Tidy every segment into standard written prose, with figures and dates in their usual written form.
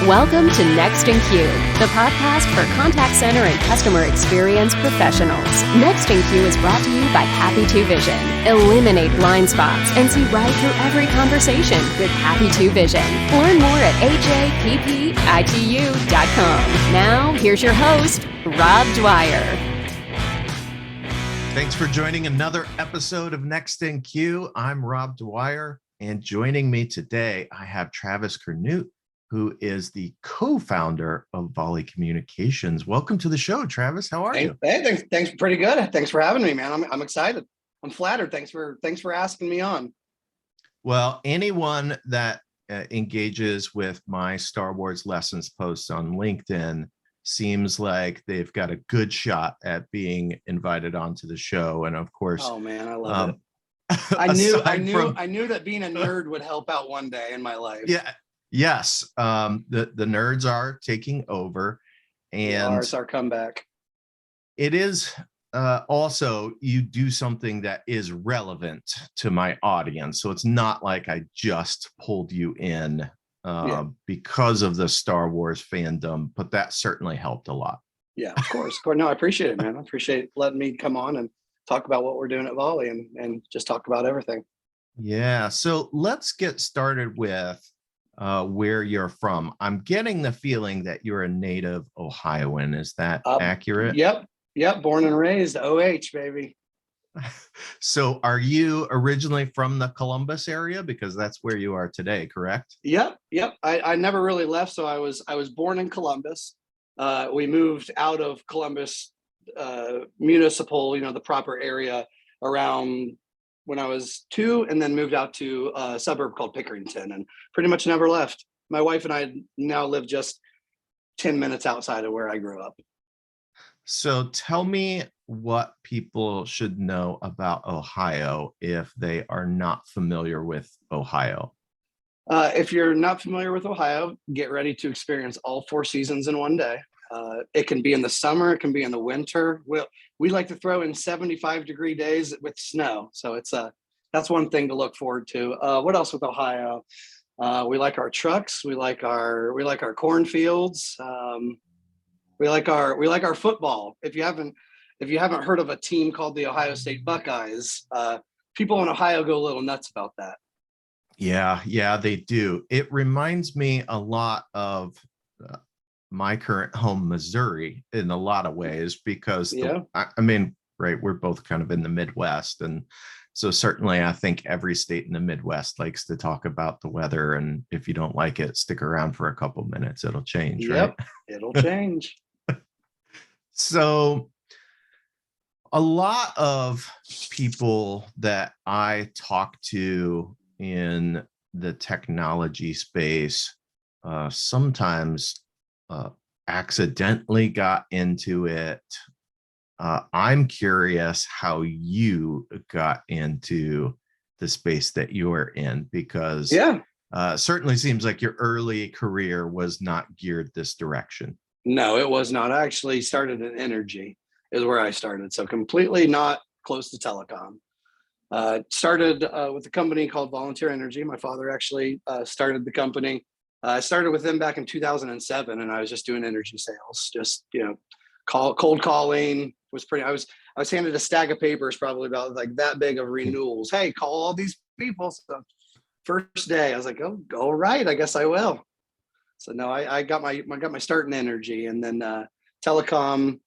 Welcome to Next in Queue, the podcast for contact center and customer experience professionals. Next in Queue is brought to you by Happy 2 Vision. Eliminate blind spots and see right through every conversation with Happy 2 Vision. Learn more at ajppitu.com. Now, here's your host, Rob Dwyer. Thanks for joining another episode of Next in Queue. I'm Rob Dwyer, and joining me today, I have Travis Curnutte, who is the co-founder of Volley Communications. Welcome to the show, Travis. How are you? Hey, thanks. Pretty good. Thanks for having me, man. I'm excited. I'm flattered. Thanks for asking me on. Well, anyone that engages with my Star Wars lessons posts on LinkedIn seems like they've got a good shot at being invited onto the show. And of course, oh man, I love it. I knew that being a nerd would help out one day in my life. Yeah. Yes, the nerds are taking over, and it's our comeback. It is also, you do something that is relevant to my audience, so it's not like I just pulled you in because of the Star Wars fandom, but that certainly helped a lot. Yeah, of course. No, I appreciate it, man. I appreciate letting me come on and talk about what we're doing at Volley and just talk about everything. Yeah, so let's get started with where you're from. I'm getting the feeling that you're a native Ohioan. Is that accurate? Yep. Born and raised OH, baby. So are you originally from the Columbus area? Because that's where you are today, correct? Yep. I never really left. So I was born in Columbus. We moved out of Columbus municipal, the proper area around when I was 2, and then moved out to a suburb called Pickerington and pretty much never left. My wife and I now live just 10 minutes outside of where I grew up. So tell me what people should know about Ohio if they are not familiar with Ohio. If you're not familiar with Ohio, get ready to experience all 4 seasons in one day. It can be in the summer, it can be in the winter. We like to throw in 75-degree days with snow, so that's one thing to look forward to. What else with Ohio? We like our trucks. We like our cornfields. We like our football. If you haven't heard of a team called the Ohio State Buckeyes, people in Ohio go a little nuts about that. Yeah, they do. It reminds me a lot of my current home, Missouri, in a lot of ways, because we're both kind of in the Midwest. And so certainly I think every state in the Midwest likes to talk about the weather. And if you don't like it, stick around for a couple minutes, it'll change, right? It'll change. So a lot of people that I talk to in the technology space sometimes accidentally got into it. I'm curious how you got into the space that you're in, because certainly seems like your early career was not geared this direction. No, it was not. I actually started in energy is where I started. So completely not close to telecom. Started with a company called Volunteer Energy. My father actually started the company. I started with them back in 2007, and I was just doing energy sales, just cold calling. I was handed a stack of papers, probably about like that big of renewals. Hey, call all these people. So first day, I was like, oh, all right, I guess I will. So no, I got my start in energy, and then telecom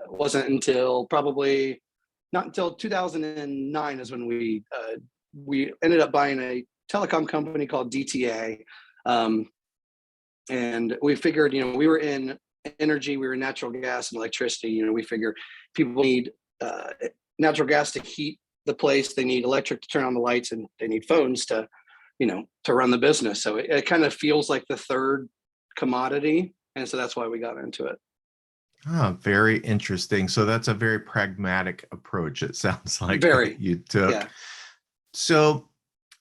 wasn't until probably not until 2009 is when we ended up buying a telecom company called DTA. And we figured, we were in energy, we were in natural gas and electricity. We figure people need natural gas to heat the place. They need electric to turn on the lights, and they need phones to run the business. So it kind of feels like the third commodity. And so that's why we got into it. Oh, very interesting. So that's a very pragmatic approach, it sounds like, very you took. Yeah. So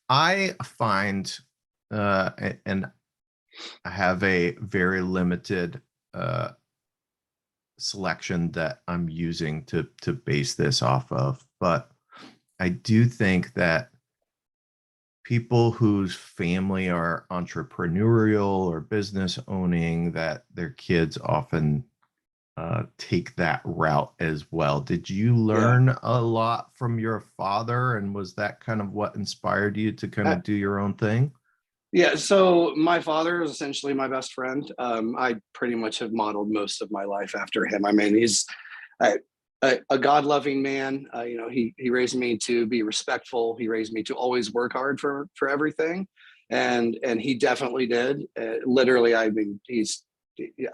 I find, and I have a very limited selection that I'm using to base this off of, but I do think that people whose family are entrepreneurial or business owning, that their kids often take that route as well. Did you Yeah. learn a lot from your father, and was that kind of what inspired you to kind Uh, of do your own thing? yeah. So my father is essentially my best friend. I pretty much have modeled most of my life after him. I mean, he's a, a God-loving man. He raised me to be respectful. He raised me to always work hard for everything, and he definitely did. Literally, I mean,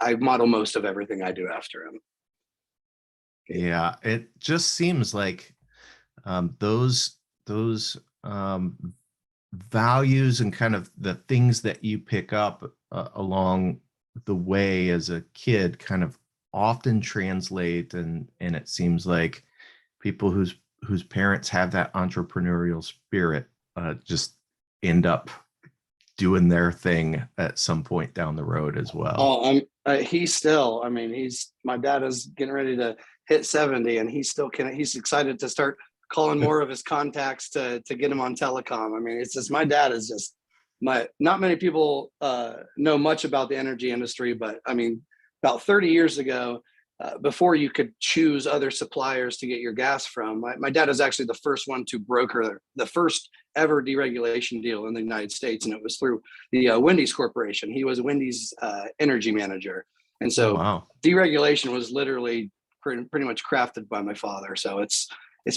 I model most of everything I do after him. Yeah, it just seems like those values and kind of the things that you pick up along the way as a kid kind of often translate, and it seems like people whose parents have that entrepreneurial spirit just end up doing their thing at some point down the road as well. Oh, he's still. I mean, he's my dad is getting ready to hit 70, and he still can. He's excited to start calling more of his contacts to get him on telecom. I mean, it's just my dad is just my. Not many people know much about the energy industry, but I mean, about 30 years ago, before you could choose other suppliers to get your gas from, my dad is actually the first one to broker the first ever deregulation deal in the United States, and it was through the Wendy's Corporation. He was Wendy's energy manager, and Oh, so wow. deregulation was literally pretty much crafted by my father. So it's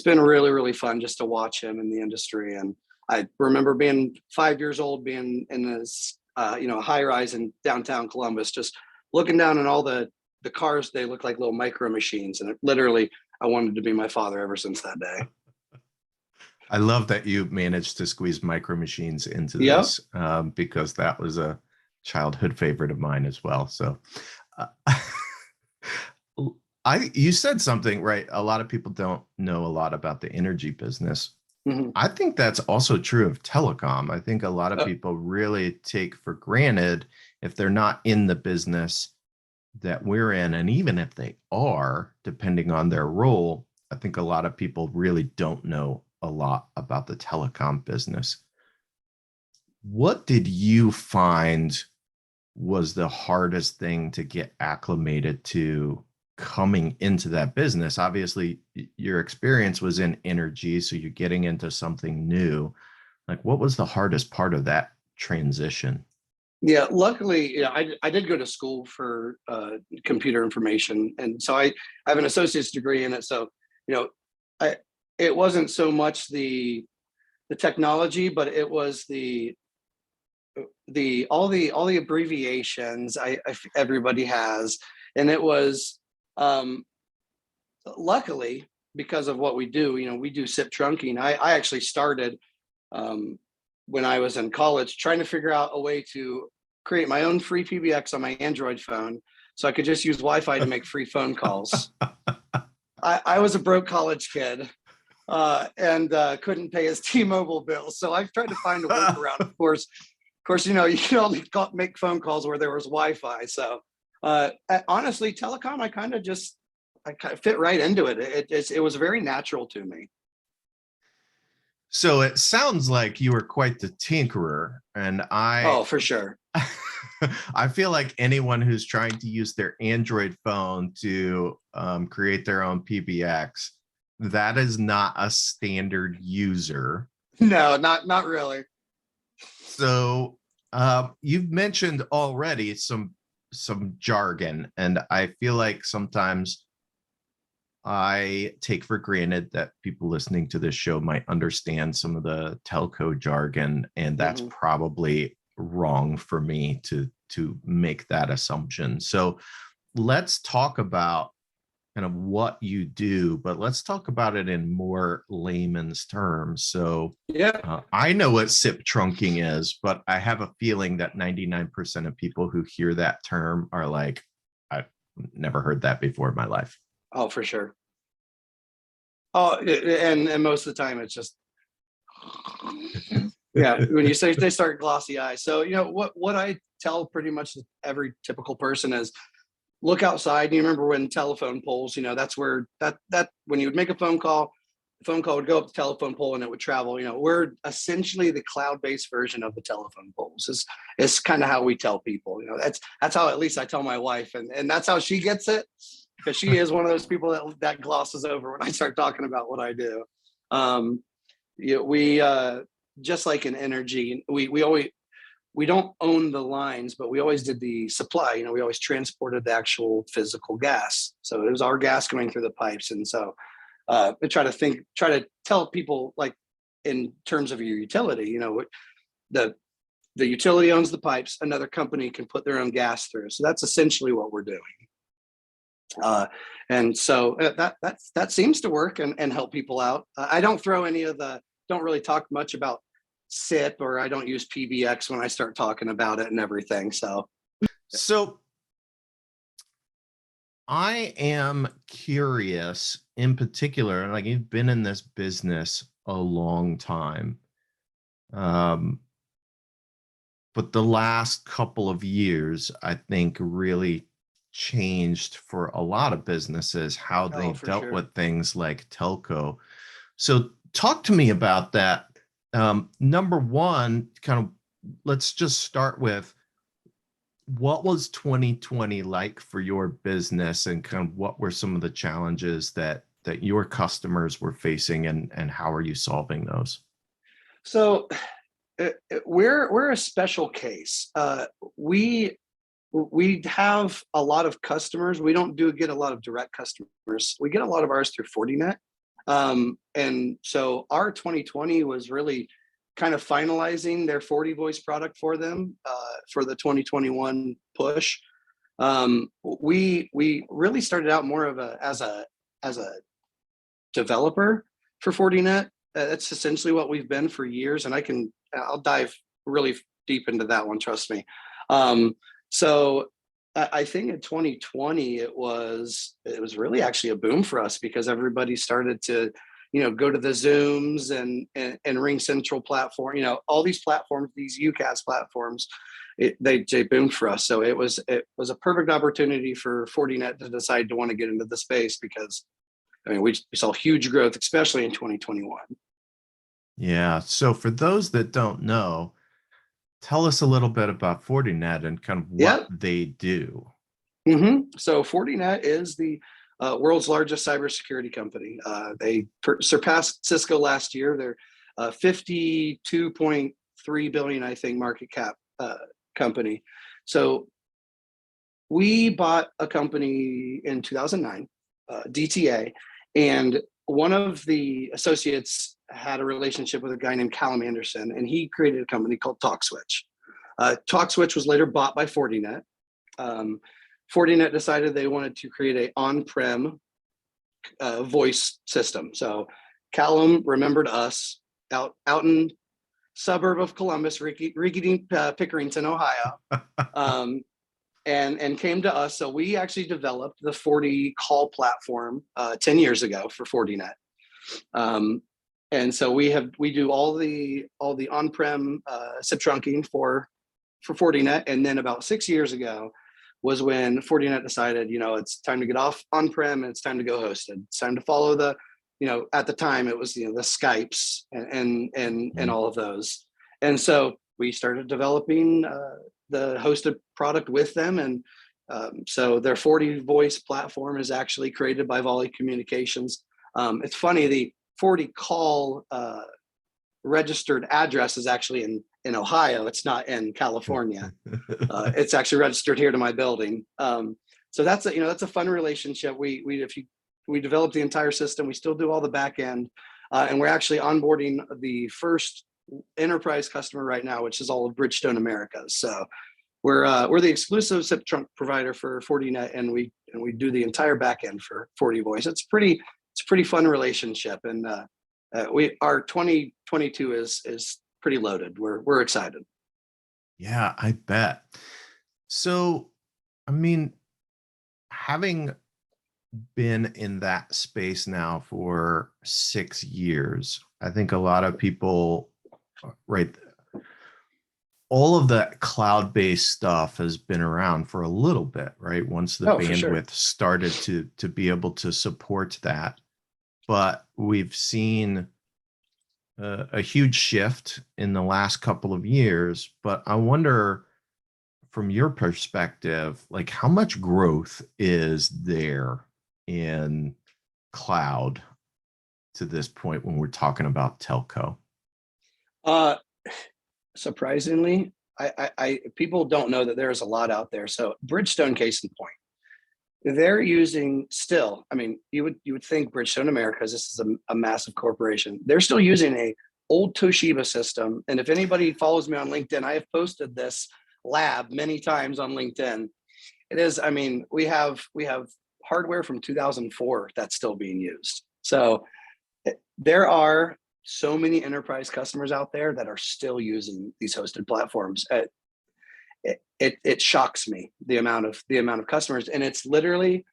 been really fun just to watch him in the industry. And I remember being 5 years old, being in this high rise in downtown Columbus, just looking down on all the cars. They look like little micro machines, and literally I wanted to be my father ever since that day. I love that you managed to squeeze micro machines into Yep. this, because that was a childhood favorite of mine as well. So, uh, you said something right. A lot of people don't know a lot about the energy business. Mm-hmm. I think that's also true of telecom. I think a lot of people really take for granted, if they're not in the business that we're in, and even if they are, depending on their role, I think a lot of people really don't know a lot about the telecom business. What did you find was the hardest thing to get acclimated to coming into that business? Obviously, your experience was in energy, so you're getting into something new. Like, what was the hardest part of that transition? Yeah, luckily, I did go to school for computer information, and so I have an associate's degree in it. So, you know, I it wasn't so much the technology, but it was the abbreviations everybody has, and it was um, luckily because of what we do. You know, we do SIP trunking. I actually started um, when I was in college trying to figure out a way to create my own free PBX on my Android phone so I could just use Wi-Fi to make free phone calls. I was a broke college kid and couldn't pay his T-Mobile bill, so I've tried to find a workaround. Of course, you can only make phone calls where there was Wi-Fi. So honestly, telecom, I kind of fit right into it. It was very natural to me. So it sounds like you were quite the tinkerer, and Oh, for sure. I feel like anyone who's trying to use their Android phone to create their own PBX, that is not a standard user. No, not really. So you've mentioned already some jargon, and I feel like sometimes I take for granted that people listening to this show might understand some of the telco jargon, and that's Mm-hmm. probably wrong for me to make that assumption. So let's talk about kind of what you do, but let's talk about it in more layman's terms. So Yeah. I know what SIP trunking is, but I have a feeling that 99% of people who hear that term are like, I've never heard that before in my life. Oh, for sure. Oh, and most of the time it's just yeah. When you say they start glossy eyes, so what I tell pretty much every typical person is look outside. You remember when telephone poles? That's where that when you would make a phone call, phone call would go up the telephone pole and it would travel. We're essentially the cloud-based version of the telephone poles. Is kind of how we tell people. That's how at least I tell my wife, and that's how she gets it, because she is one of those people that glosses over when I start talking about what I do. We just like in energy, we don't own the lines, but we always did the supply. We always transported the actual physical gas, so it was our gas going through the pipes, and so. I try to tell people, like, in terms of your utility, the utility owns the pipes, another company can put their own gas through. So that's essentially what we're doing. And so that seems to work and help people out. I don't really talk much about SIP, or I don't use PBX when I start talking about it and everything. So I am curious in particular, like, you've been in this business a long time. But the last couple of years, I think, really changed for a lot of businesses how they dealt with things like telco. So talk to me about that. Number one, kind of, let's just start with, what was 2020 like for your business, and kind of what were some of the challenges that your customers were facing, and how are you solving those? So we're a special case. We have a lot of customers. We don't get a lot of direct customers. We get a lot of ours through Fortinet. And so our 2020 was really kind of finalizing their FortiVoice product for them for the 2021 push. We really started out more of as a developer for Fortinet. That's essentially what we've been for years, and I'll dive really deep into that one. Trust me. So I think in 2020 it was really actually a boom for us, because everybody started to go to the Zooms and Ring Central platform, all these platforms, these UCaaS platforms, they boomed for us. So it was a perfect opportunity for Fortinet to decide to want to get into the space, because we saw huge growth, especially in 2021. Yeah. So for those that don't know, tell us a little bit about Fortinet and kind of what they do. So Fortinet is the world's largest cybersecurity company. They surpassed Cisco last year. They're 52.3 billion, I think, market cap company. So we bought a company in 2009, DTA, and one of the associates had a relationship with a guy named Callum Anderson, and he created a company called TalkSwitch. TalkSwitch was later bought by Fortinet. Fortinet decided they wanted to create an on-prem voice system. So Callum remembered us out in suburb of Columbus, Pickerington, Ohio, and came to us. So we actually developed the FortiCall platform 10 years ago for Fortinet. And so we do all the on-prem SIP trunking for Fortinet. And then about 6 years ago was when Fortinet decided, it's time to get off on-prem and it's time to go hosted. It's time to follow the, at the time it was, the Skypes and all of those. And so we started developing the hosted product with them. And so their FortiVoice platform is actually created by Volley Communications. It's funny, the FortiCall registered address is actually in Ohio. It's not in California. It's actually registered here to my building. So that's a fun relationship. We developed the entire system. We still do all the back end, and we're actually onboarding the first enterprise customer right now, which is all of Bridgestone Americas. So we're the exclusive SIP trunk provider for Fortinet, and we do the entire back end for FortiVoice. It's a pretty fun relationship, and our 2022 is pretty loaded. We're excited. Yeah, I bet. So, having been in that space now for 6 years, I think a lot of people, right? All of that cloud-based stuff has been around for a little bit, right? Once the bandwidth started to be able to support that. but we've seen a huge shift in the last couple of years. But I wonder, from your perspective, like how much growth is there in cloud to this point when we're talking about telco? Uh, Surprisingly, I people don't know that there's a lot out there. So Bridgestone, case in point, they're using still. I mean, you would think Bridgestone Americas, this is a massive corporation. They're still using a old Toshiba system. And if anybody follows me on LinkedIn, I have posted this lab many times on LinkedIn. It is. I mean, we have hardware from 2004 that's still being used. So there are so many enterprise customers out there that are still using these hosted platforms. It shocks me the amount of customers, and it's literally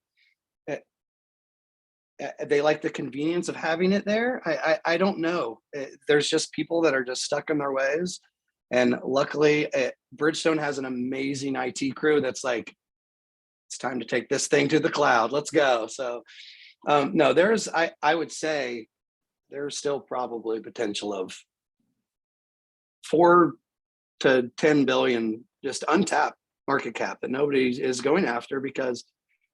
they like the convenience of having it there. I don't know. There's just people that are just stuck in their ways, and luckily, Bridgestone has an amazing IT crew that's like, it's time to take this thing to the cloud. Let's go. So no, I would say there's still probably potential of 4 to 10 billion just untapped market cap that nobody is going after, because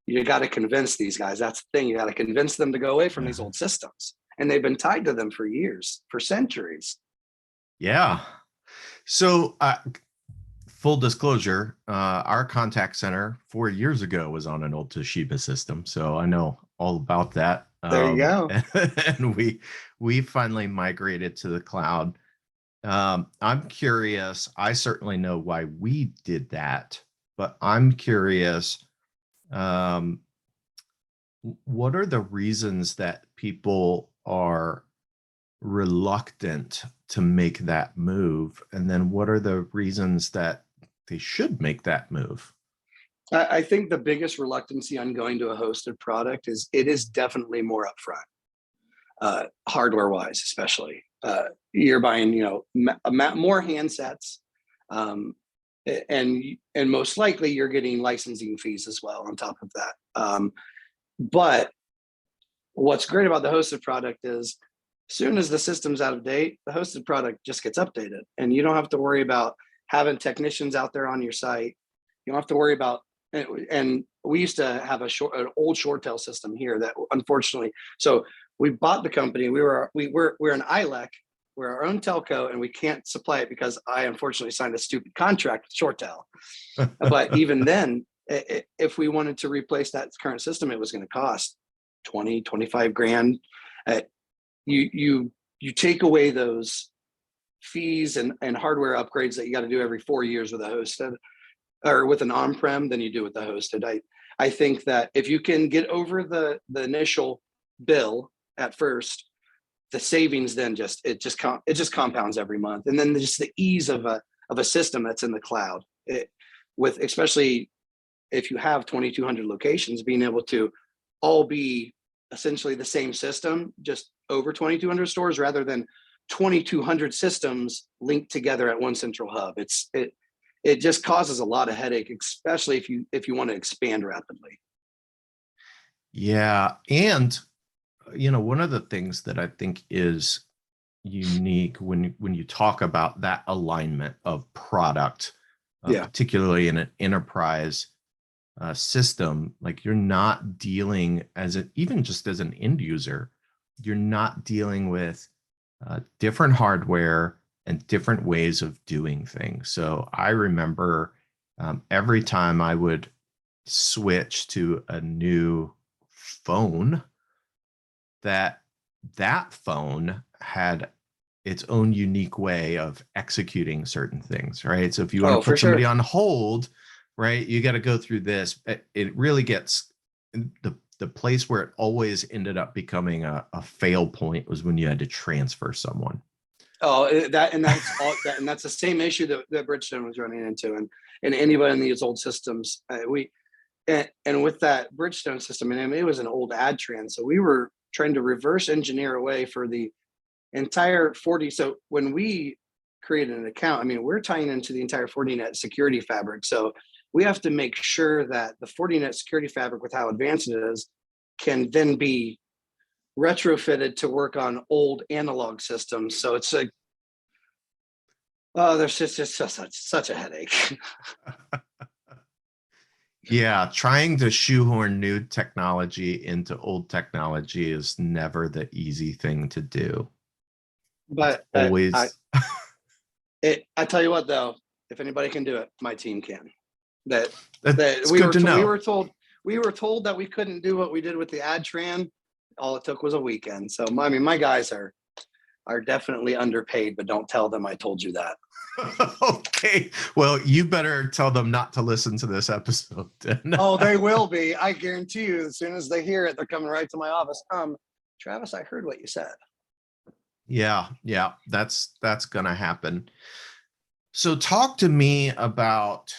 you got to convince these guys. That's the thing. You got to convince them to go away from these old systems. And they've been tied to them for years, for centuries. Yeah. So full disclosure, our contact center 4 years ago was on an old Toshiba system. So I know all about that. There you go. And we finally migrated to the cloud. I'm curious. I certainly know why we did that, but I'm curious. What are the reasons that people are reluctant to make that move? And then what are the reasons that they should make that move? I think the biggest reluctancy on going to a hosted product is it is definitely more upfront, hardware wise, especially. You're buying, more handsets, and most likely you're getting licensing fees as well on top of that. But what's great about the hosted product is, as soon as the system's out of date, the hosted product just gets updated, and you don't have to worry about having technicians out there on your site. You don't have to worry about. And we used to have an old short tail system here that, unfortunately, so we bought the company. We're an ILEC. We're our own telco, and we can't supply it because I unfortunately signed a stupid contract with ShoreTel. But even then, if we wanted to replace that current system, it was going to cost 20, 25 grand. You take away those fees and hardware upgrades that you got to do every 4 years with a hosted or with an on-prem than you do with the hosted. I think that if you can get over the initial bill at first, the savings then just compounds every month. And then just the ease of a system that's in the cloud, with especially if you have 2,200 locations, being able to all be essentially the same system, just over 2,200 stores rather than 2,200 systems linked together at one central hub. It just causes a lot of headache, especially if you want to expand rapidly. Yeah. And, one of the things that I think is unique when you talk about that alignment of product, particularly in an enterprise system, like you're not dealing even just as an end user, you're not dealing with different hardware and different ways of doing things. So I remember every time I would switch to a new phone, that phone had its own unique way of executing certain things, right? So if you want to put somebody on hold, right, you got to go through this. It really gets the place where it always ended up becoming a fail point was when you had to transfer someone. Oh, that's the same issue that Bridgestone was running into, and anybody in these old systems. And with that Bridgestone system, and it was an old AdTran, so we were trying to reverse engineer away for the entire 40. So when we created an account, I mean, we're tying into the entire Fortinet security fabric. So we have to make sure that the Fortinet security fabric, with how advanced it is, can then be retrofitted to work on old analog systems. So it's like, oh, there's just such a headache. Yeah, trying to shoehorn new technology into old technology is never the easy thing to do. But always. I tell you what, though, if anybody can do it, my team can. That we were told that we couldn't do what we did with the Adtran. All it took was a weekend. So I mean, my guys are definitely underpaid, but don't tell them I told you that. Okay. Well, you better tell them not to listen to this episode. Oh, they will be. I guarantee you, as soon as they hear it, they're coming right to my office. Travis, I heard what you said. Yeah, that's gonna happen. So talk to me about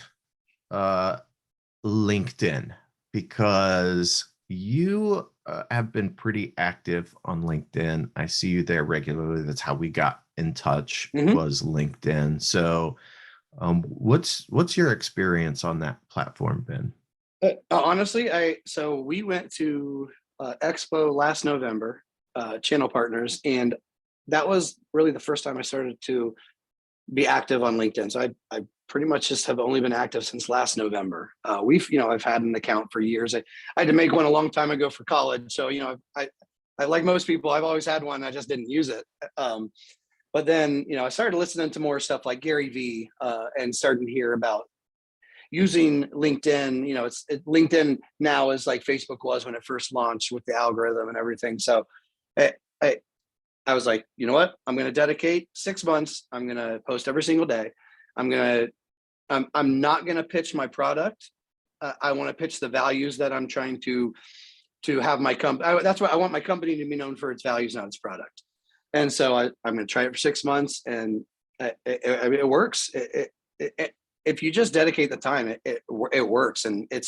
LinkedIn, because you have been pretty active on LinkedIn. I see you there regularly. That's how we got in touch, was LinkedIn. So what's your experience on that platform been? Honestly, so we went to Expo last November, Channel Partners, and that was really the first time I started to be active on LinkedIn. So I pretty much just have only been active since last November. I've had an account for years. I had to make one a long time ago for college. So, I like most people, I've always had one. I just didn't use it. But then, I started listening to more stuff like Gary Vee, and starting to hear about using LinkedIn. LinkedIn now is like Facebook was when it first launched with the algorithm and everything. So I was like, you know what? I'm going to dedicate 6 months. I'm going to post every single day. I'm not going to pitch my product. I want to pitch the values that I'm trying to have my company. That's what I want my company to be known for, its values, not its product. And so I'm going to try it for 6 months, and it works. If you just dedicate the time, it works, and it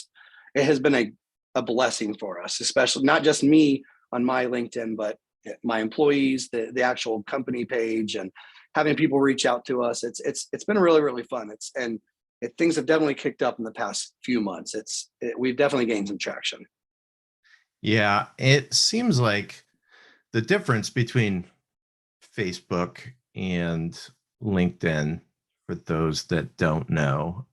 has been a blessing for us, especially not just me on my LinkedIn, but my employees, the actual company page, and having people reach out to us. It's been really, really fun. Things have definitely kicked up in the past few months. We've definitely gained some traction. Yeah, it seems like the difference between Facebook and LinkedIn, for those that don't know,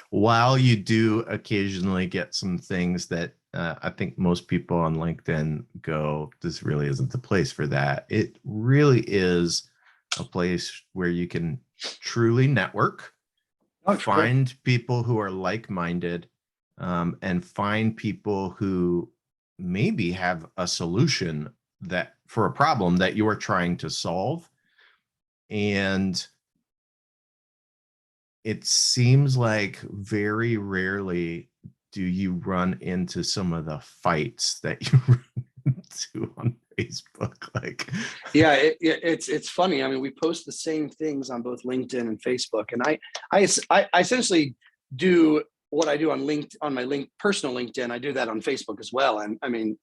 while you do occasionally get some things that I think most people on LinkedIn go, this really isn't the place for that. It really is a place where you can truly network, find people who are like-minded, and find people who maybe have a solution that for a problem that you are trying to solve. And it seems like very rarely do you run into some of the fights that you run into on Facebook. Like, yeah, it's funny. I mean, we post the same things on both LinkedIn and Facebook, and I essentially do what I do on my personal LinkedIn. I do that on Facebook as well. And I mean,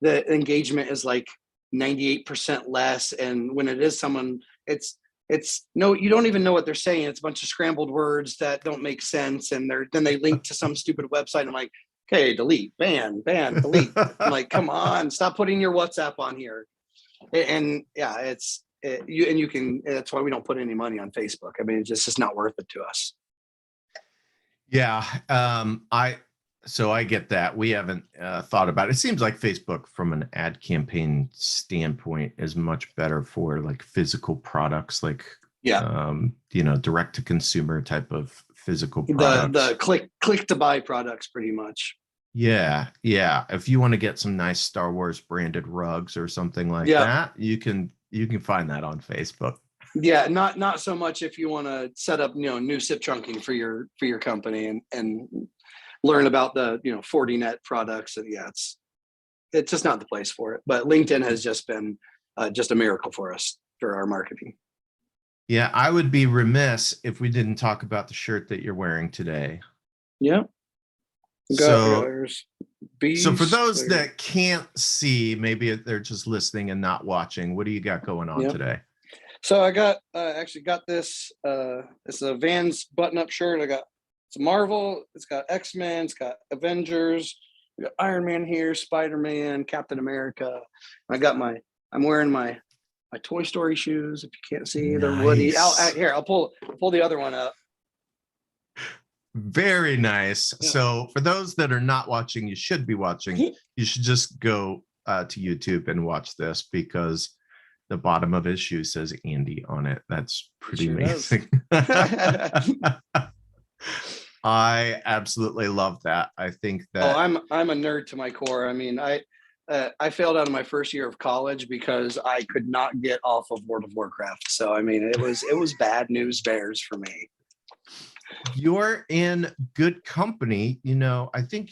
the engagement is like 98% less. And when it is someone, you don't even know what they're saying. It's a bunch of scrambled words that don't make sense. And then they link to some stupid website. I'm like, okay, delete, ban, delete. I'm like, come on, stop putting your WhatsApp on here. And yeah, you can, that's why we don't put any money on Facebook. I mean, it's just not worth it to us. Yeah. So I get that. We haven't thought about it. It seems like Facebook from an ad campaign standpoint is much better for like physical products, like, direct to consumer type of physical products. The click to buy products pretty much. Yeah. If you want to get some nice Star Wars branded rugs or something like that, you can find that on Facebook. Yeah, not so much if you want to set up new SIP trunking for your company and learn about the Fortinet products. And it's just not the place for it. But LinkedIn has just been just a miracle for us for our marketing. Yeah, I would be remiss if we didn't talk about the shirt that you're wearing today. Yeah. So for those that can't see, maybe they're just listening and not watching, what do you got going on today? So I got actually got this. It's a Vans button-up shirt. It's Marvel. It's got X-Men. It's got Avengers. We got Iron Man here, Spider-Man, Captain America. I'm wearing my Toy Story shoes. If you can't see, they're Woody. I'll pull the other one up. Very nice. Yeah. So for those that are not watching, you should be watching. You should just go to YouTube and watch this, because the bottom of his shoe says Andy on it. That's pretty amazing. I absolutely love that. I think that I'm a nerd to my core. I mean, I failed out of my first year of college because I could not get off of World of Warcraft. So I mean, it was bad news bears for me. You're in good company. I think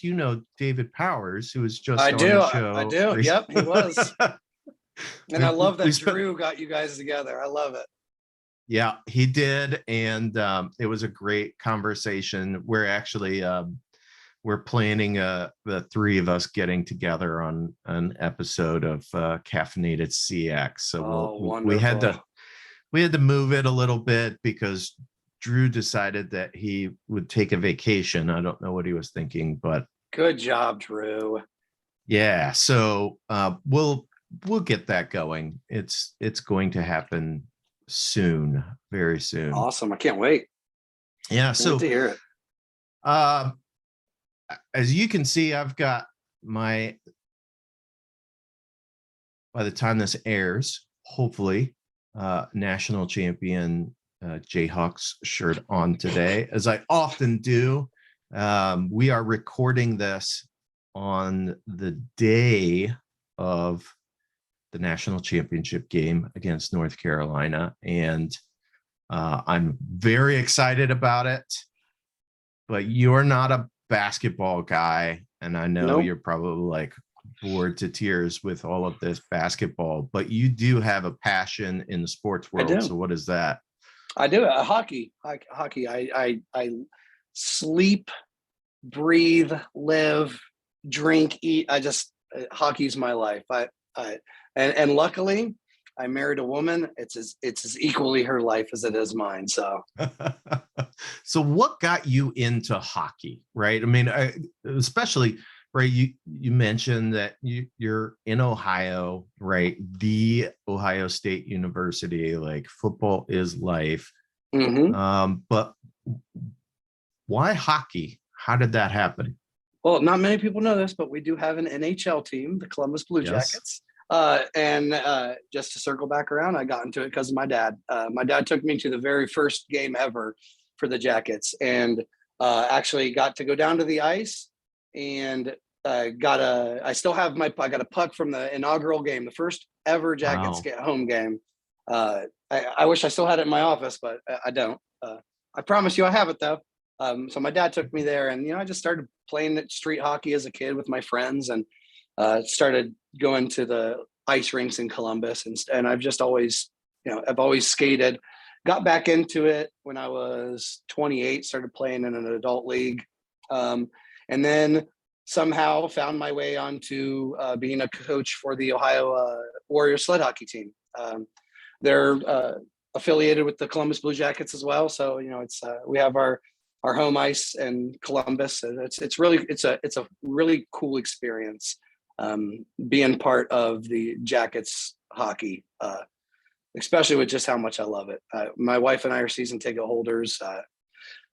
David Powers, who was just on the show. I do. Yep, he was. And I love that Drew got you guys together. I love it. Yeah, he did. And it was a great conversation. We're actually we're planning the three of us getting together on an episode of Caffeinated CX. So we had to move it a little bit because Drew decided that he would take a vacation. I don't know what he was thinking, but good job, Drew. Yeah, so we'll get that going. It's going to happen soon, very soon. Awesome! I can't wait. Yeah, so to hear it. As you can see, I've got by the time this airs, hopefully, national champion Jayhawks shirt on today, as I often do. We are recording this on the day of the national championship game against North Carolina, and I'm very excited about it. But you're not a basketball guy, and I know You're probably like bored to tears with all of this basketball, but you do have a passion in the sports world. So what is that? I do. Hockey. I sleep, breathe, live, drink, eat. Hockey's my life. And luckily I married a woman. It's as equally her life as it is mine. So, so what got you into hockey, right? I mean, especially, right. You mentioned that you're in Ohio, right? The Ohio State University, like football is life. Mm-hmm. But why hockey? How did that happen? Well, not many people know this, but we do have an NHL team, the Columbus Blue Jackets. And just to circle back around, I got into it because of my dad. My dad took me to the very first game ever for the Jackets, and actually got to go down to the ice and I got a puck from the inaugural game, the first ever Jackets home game. I wish I still had it in my office, but I don't. I promise you I have it though. So my dad took me there, and I just started playing street hockey as a kid with my friends, and started going to the ice rinks in Columbus, and I've just always, I've always skated. Got back into it when I was 28, started playing in an adult league, and then somehow found my way onto being a coach for the Ohio Warriors sled hockey team. They're affiliated with the Columbus Blue Jackets as well, so it's we have our home ice in Columbus, and it's a really cool experience being part of the Jackets hockey, especially with just how much I love it. My wife and I are season ticket holders.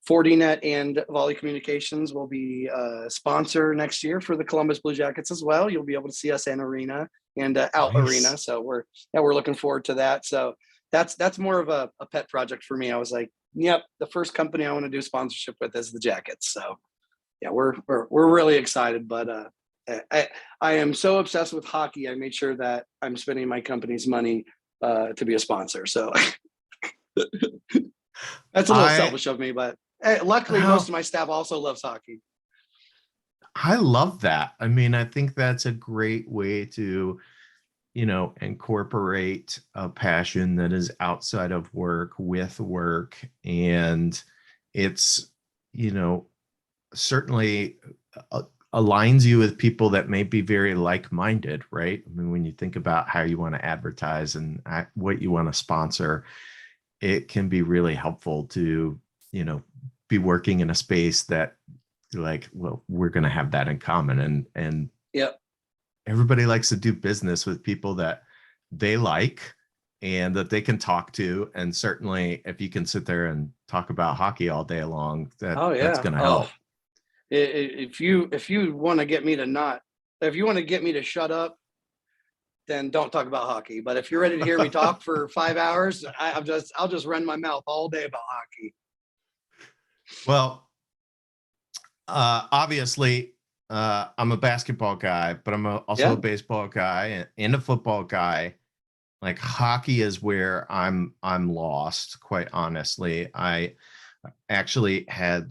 40net and Volley Communications will be a sponsor next year for the Columbus Blue Jackets as well. You'll be able to see us in arena and out arena. So we're looking forward to that. So that's more of a pet project for me. I was like, yep, the first company I want to do sponsorship with is the Jackets. So yeah, we're really excited, but I am so obsessed with hockey. I made sure that I'm spending my company's money to be a sponsor. So that's a little selfish of me, but luckily most of my staff also loves hockey. I love that. I mean, I think that's a great way to, incorporate a passion that is outside of work with work. And it's, certainly aligns you with people that may be very like-minded, right? I mean, when you think about how you want to advertise and what you want to sponsor, it can be really helpful to, be working in a space that you're like, well, we're going to have that in common. And yep. Everybody likes to do business with people that they like and that they can talk to. And certainly if you can sit there and talk about hockey all day long, that's going to help. If you want to get me to shut up, then don't talk about hockey. But if you're ready to hear me talk for 5 hours, I'll just run my mouth all day about hockey. Well, obviously, I'm a basketball guy, but I'm also a baseball guy and a football guy. Like hockey is where I'm lost, quite honestly. I actually had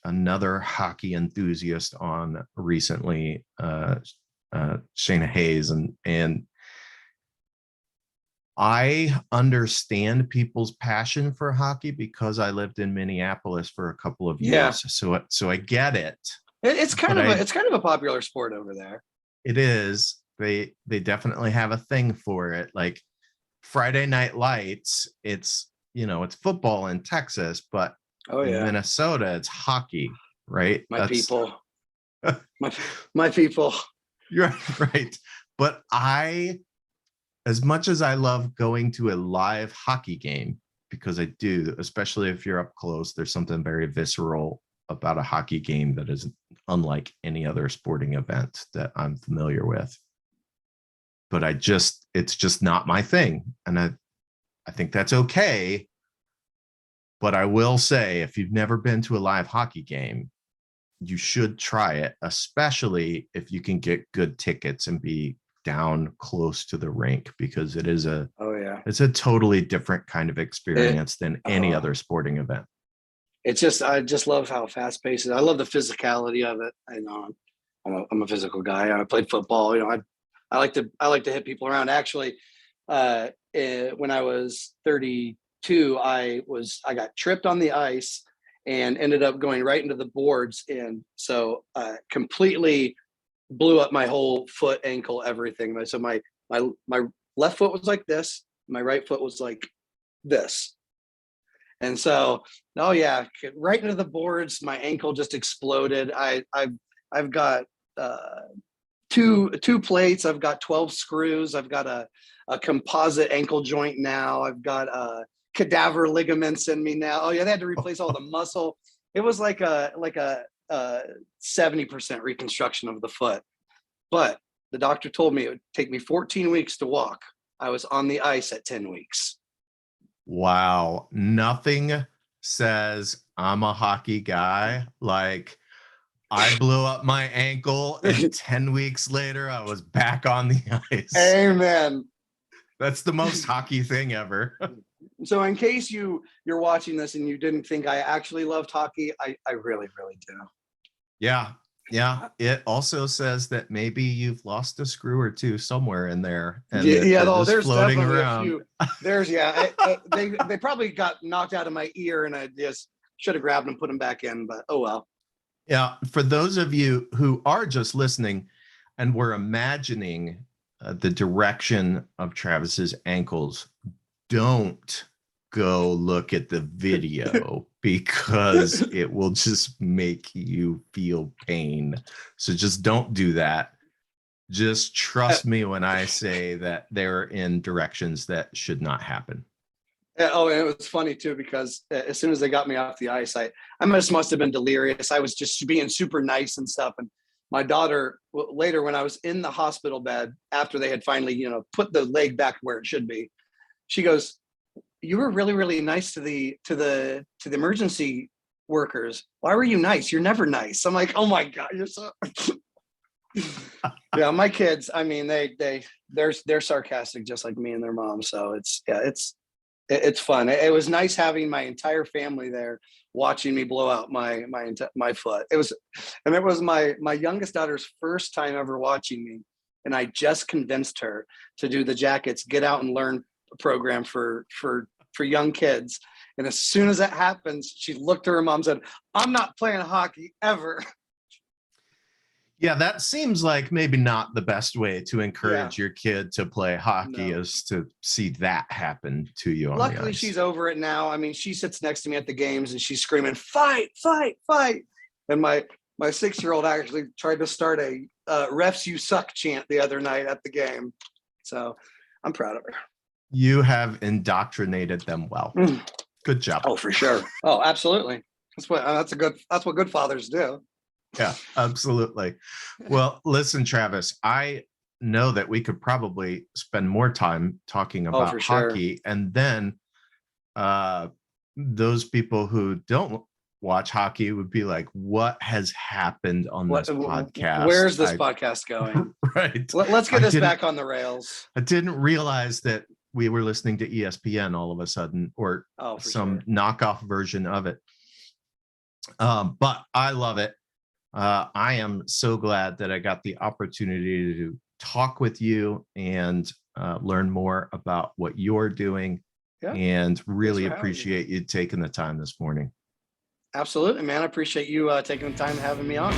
another hockey enthusiast on recently, Shayna Hayes, and I understand people's passion for hockey because I lived in Minneapolis for a couple of years. So I get it. It's kind of a popular sport over there. It is. They definitely have a thing for it. Like Friday Night Lights, it's football in Texas, but in Minnesota, it's hockey, right? People. my people. You're right. But as much as I love going to a live hockey game, because I do, especially if you're up close, there's something very visceral about a hockey game that is unlike any other sporting event that I'm familiar with. But it's just not my thing. And I think that's okay. But I will say, if you've never been to a live hockey game, you should try it, especially if you can get good tickets and be down close to the rink, because it is it's a totally different kind of experience than any other sporting event. I just love how fast paced it is. I love the physicality of it. I know I'm a physical guy. I played football. I like to hit people around. Actually, when I was 32, I got tripped on the ice and ended up going right into the boards, and so completely blew up my whole foot, ankle, everything. So my left foot was like this, my right foot was like this, and so right into the boards. My ankle just exploded. I've got two plates. I've got 12 screws. I've got a composite ankle joint now. I've got cadaver ligaments in me now. They had to replace all the muscle. It was like a 70% reconstruction of the foot. But the doctor told me it would take me 14 weeks to walk. I was on the ice at 10 weeks. Wow. Nothing says I'm a hockey guy like I blew up my ankle and 10 weeks later I was back on the ice. Amen. That's the most hockey thing ever. So in case you're watching this and you didn't think I actually loved hockey, I really, really do. Yeah. It also says that maybe you've lost a screw or two somewhere in there. And there's floating definitely around. a few. There's they probably got knocked out of my ear, and I just should have grabbed them and put them back in, but oh well. Yeah, for those of you who are just listening and were imagining the direction of Travis's ankles, don't go look at the video because it will just make you feel pain. So just don't do that. Just trust me when I say that they're in directions that should not happen. And it was funny too, because as soon as they got me off the ice, I must have been delirious. I was just being super nice and stuff. And my daughter later, when I was in the hospital bed, after they had finally, put the leg back where it should be, she goes, "You were really, really nice to the emergency workers. Why were you nice? You're never nice." I'm like, "Oh my God, you're so." Yeah, my kids, I mean, they're sarcastic just like me and their mom. So it's fun. It was nice having my entire family there watching me blow out my foot. It was my youngest daughter's first time ever watching me, and I just convinced her to do the Jackets Get Out and Learn program for young kids. And as soon as that happens, she looked at her mom and said, "I'm not playing hockey ever." Yeah, that seems like maybe not the best way to encourage your kid to play hockey is to see that happen to you on the ice. Luckily, she's over it now. I mean, she sits next to me at the games and she's screaming, "Fight, fight, fight." And my 6-year-old actually tried to start a "refs you suck" chant the other night at the game. So I'm proud of her. You have indoctrinated them well. Good job. Oh, for sure. Oh, absolutely. That's what good fathers do. Yeah, absolutely. Well, listen, Travis, I know that we could probably spend more time talking about hockey, and then those people who don't watch hockey would be like, what has happened on this podcast? Where's this podcast going? Right. Let's get this back on the rails. I didn't realize that we were listening to ESPN all of a sudden, or some knockoff version of it. But I love it. I am so glad that I got the opportunity to talk with you and learn more about what you're doing, and really appreciate you taking the time this morning. Absolutely, man. I appreciate you taking the time and having me on.